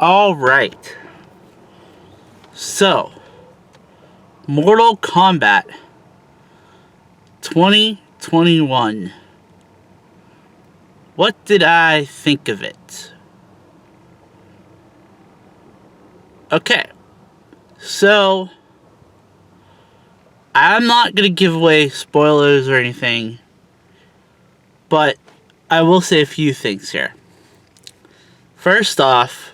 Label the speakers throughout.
Speaker 1: Alright. So, Mortal Kombat 2021. What did I think of it? Okay. So, I'm not going to give away spoilers or anything, but I will say a few things here. First off,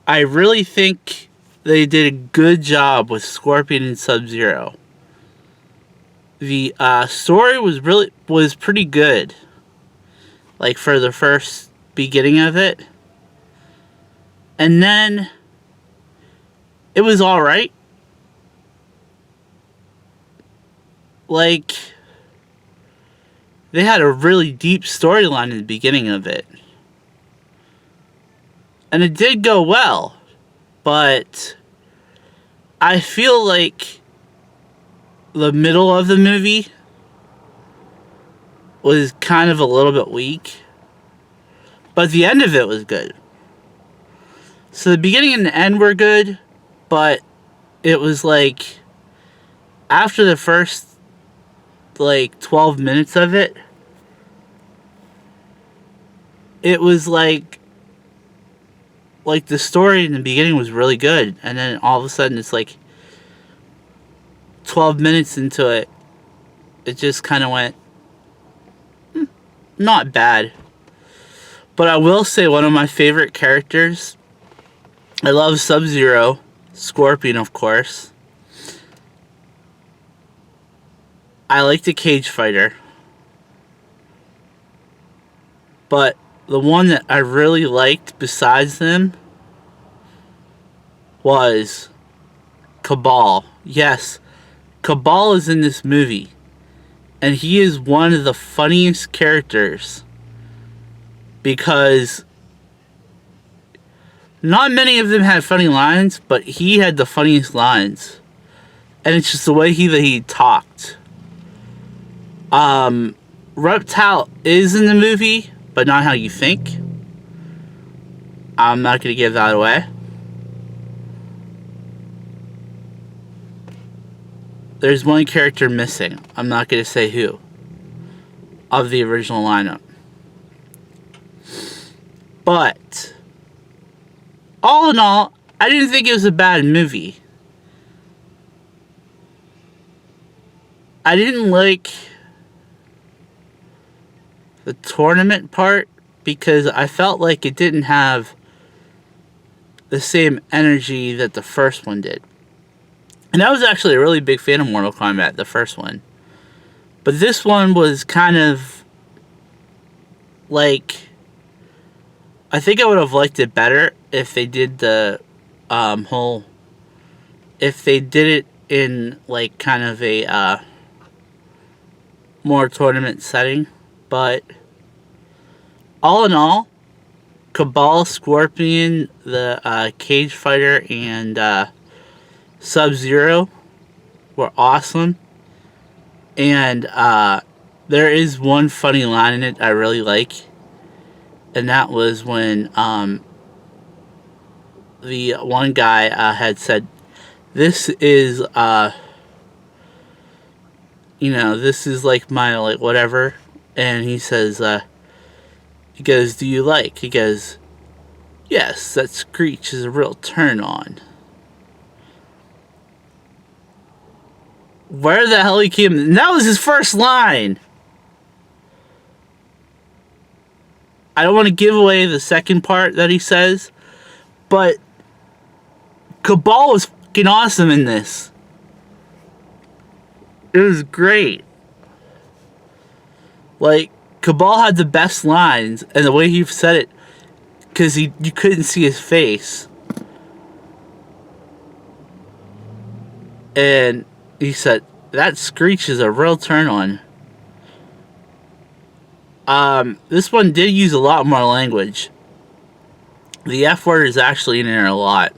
Speaker 1: I really think they did a good job with Scorpion and Sub-Zero. The story was pretty good, like for the first beginning of it, and then it was all right. Like, they had a really deep storyline in the beginning of it. And it did go well, but I feel like the middle of the movie was kind of a little bit weak, but the end of it was good. So the beginning and the end were good, but it was like after the first 12 minutes of it, it was like the story in the beginning was really good, and then all of a sudden it's like 12 minutes into it, it just kind of went not bad. But I will say one of my favorite characters, I love Sub-Zero, Scorpion of course. I like the cage fighter, but the one that I really liked besides them was Kabal. Yes, Kabal is in this movie, and he is one of the funniest characters because not many of them had funny lines, but he had the funniest lines, and it's just the way he talked. Reptile is in the movie, but not how you think. I'm not going to give that away. There's one character missing. I'm not going to say who. Of the original lineup. But, all in all, I didn't think it was a bad movie. I didn't like the tournament part because I felt like it didn't have the same energy that the first one did. And I was actually a really big fan of Mortal Kombat, the first one. But this one was kind of like, I think I would have liked it better if they did the if they did it in like kind of a more tournament setting. But all in all, Kabal, Scorpion, the cage fighter, and Sub-Zero were awesome. And there is one funny line in it I really like, and that was when the one guy had said, "This is this is like my whatever." And he says, he goes, "Do you like?" He goes, "Yes, that screech is a real turn on." Where the hell he came? And that was his first line. I don't want to give away the second part that he says, but Kabal was fucking awesome in this. It was great. Like, Kabal had the best lines, and the way he said it, because you couldn't see his face. And he said, "That screech is a real turn on." This one did use a lot more language. The F word is actually in there a lot.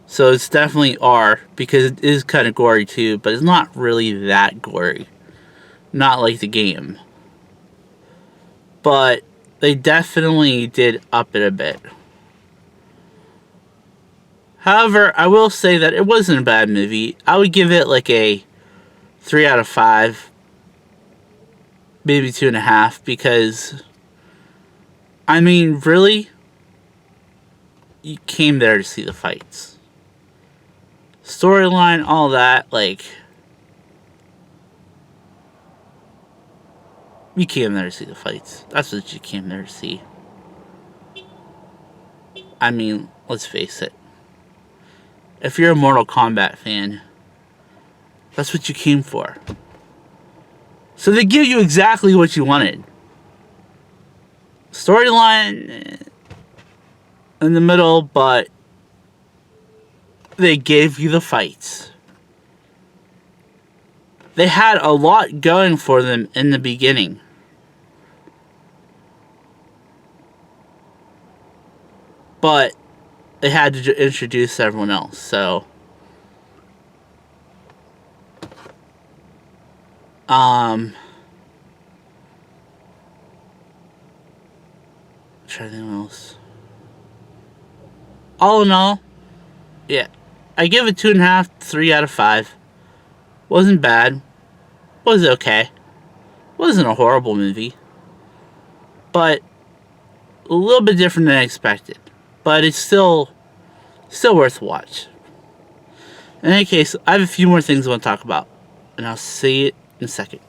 Speaker 1: So it's definitely R, because it is kind of gory too, but it's not really that gory. Not like the game. But they definitely did up it a bit. However, I will say that it wasn't a bad movie. I would give it like a 3 out of 5, maybe 2.5, because, I mean, really, you came there to see the fights. Storyline, all that, like, you came there to see the fights. That's what you came there to see. I mean, let's face it. If you're a Mortal Kombat fan, that's what you came for. So they give you exactly what you wanted. Storyline in the middle, but they gave you the fights. They had a lot going for them in the beginning. But they had to introduce everyone else, so try anything else. All in all, yeah, I give it 2.5, 3 out of 5. Wasn't bad. Was okay. Wasn't a horrible movie, but a little bit different than I expected. But it's still worth a watch. In any case, I have a few more things I want to talk about, and I'll see it in a second.